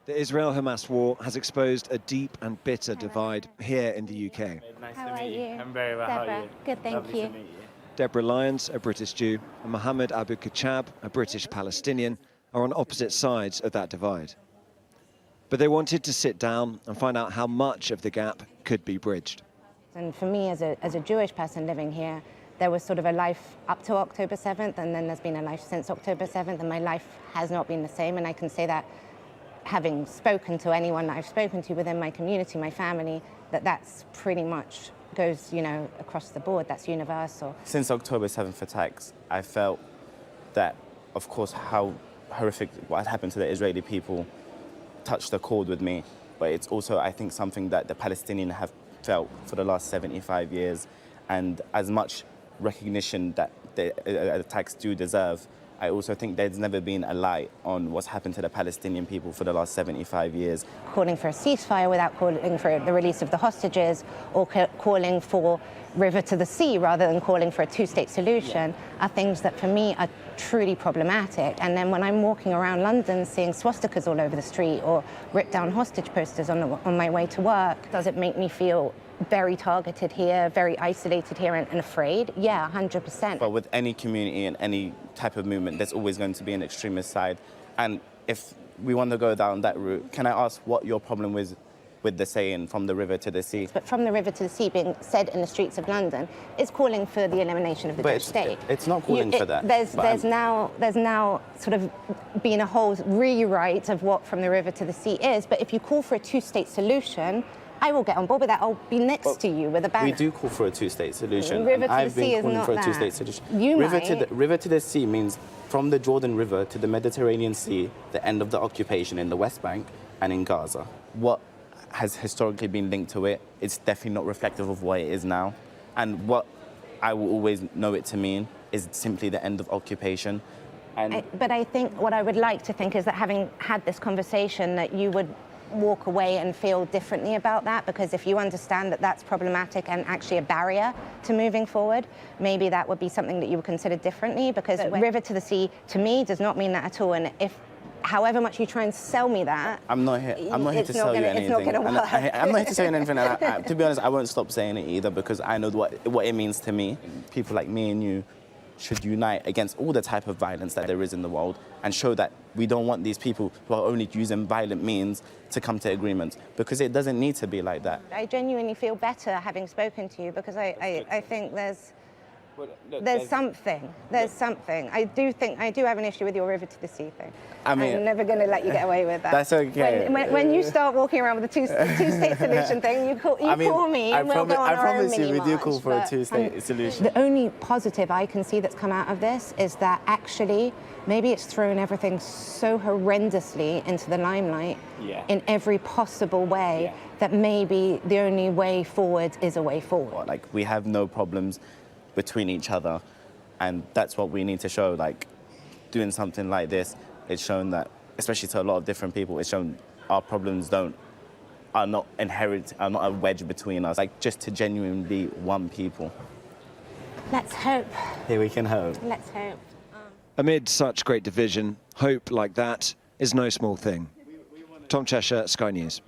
The Israel-Hamas war has exposed a deep and bitter divide here in the UK. Nice How to are meet you. you? I'm very well. How are Deborah. you? Good, thank Lovely you. to meet you. Deborah Lyons, a British Jew, and Mohammed Abu Kachab, a British Palestinian, are on opposite sides of that divide. But they wanted to sit down and find out how much of the gap could be bridged. And for me, as a Jewish person living here, there was sort of a life up to October 7th, and then there's been a life since October 7th, and my life has not been the same. And I can say that, having spoken to anyone that I've spoken to within my community, my family, that's pretty much goes, across the board. That's universal. Since October 7th attacks, I felt that, of course, how horrific what had happened to the Israeli people touched a chord with me. But it's also, I think, something that the Palestinians have felt for the last 75 years. And as much recognition that the attacks do deserve, I also think there's never been a light on what's happened to the Palestinian people for the last 75 years. Calling for a ceasefire without calling for the release of the hostages, or calling for river to the sea rather than calling for a two-state solution, are things that for me are truly problematic. And then when I'm walking around London seeing swastikas all over the street or ripped down hostage posters on my way to work, does it make me feel very targeted here, very isolated here and afraid? Yeah, 100%. But with any community and any type of movement, there's always going to be an extremist side. And if we want to go down that route, can I ask what your problem was with the saying, from the river to the sea? But from the river to the sea being said in the streets of London is calling for the elimination of the Dutch state. It's not calling for that. There's now sort of been a whole rewrite of what from the river to the sea is. But if you call for a two-state solution, I will get on board with that. I'll be next to you with a banner. We do call for a two-state solution. River to I've the sea been is calling not for a that. two-state solution. River to the sea means from the Jordan River to the Mediterranean Sea, the end of the occupation in the West Bank and in Gaza. What has historically been linked to it, it's definitely not reflective of what it is now. And what I will always know it to mean is simply the end of occupation. But I think what I would like to think is that, having had this conversation, that you would walk away and feel differently about that, because if you understand that that's problematic and actually a barrier to moving forward, maybe that would be something that you would consider differently, because river to the sea to me does not mean that at all. And if however much you try and sell me that, I'm not here to sell you anything. It's not going to work. I'm not here to sell you anything. And to be honest, I won't stop saying it either, because I know what it means to me. People like me and you should unite against all the type of violence that there is in the world, and show that we don't want these people who are only using violent means to come to agreements, because it doesn't need to be like that. I genuinely feel better having spoken to you, because I think there's something. I do have an issue with your river to the sea thing. I'm never going to let you get away with that. That's okay. When you start walking around with the two-state solution thing, you call me, and we'll go on our own mini-march. I promise you, we do call for a two-state solution. The only positive I can see that's come out of this is that actually maybe it's thrown everything so horrendously into the limelight in every possible way that maybe the only way forward is a way forward. Like, we have no problems between each other, and that's what we need to show. Like, doing something like this, it's shown that, especially to a lot of different people, it's shown our problems are not inherent, are not a wedge between us. Like, just to genuinely be one people. Let's hope. Here we can hope. Let's hope. Amid such great division, hope like that is no small thing. Tom Cheshire, Sky News.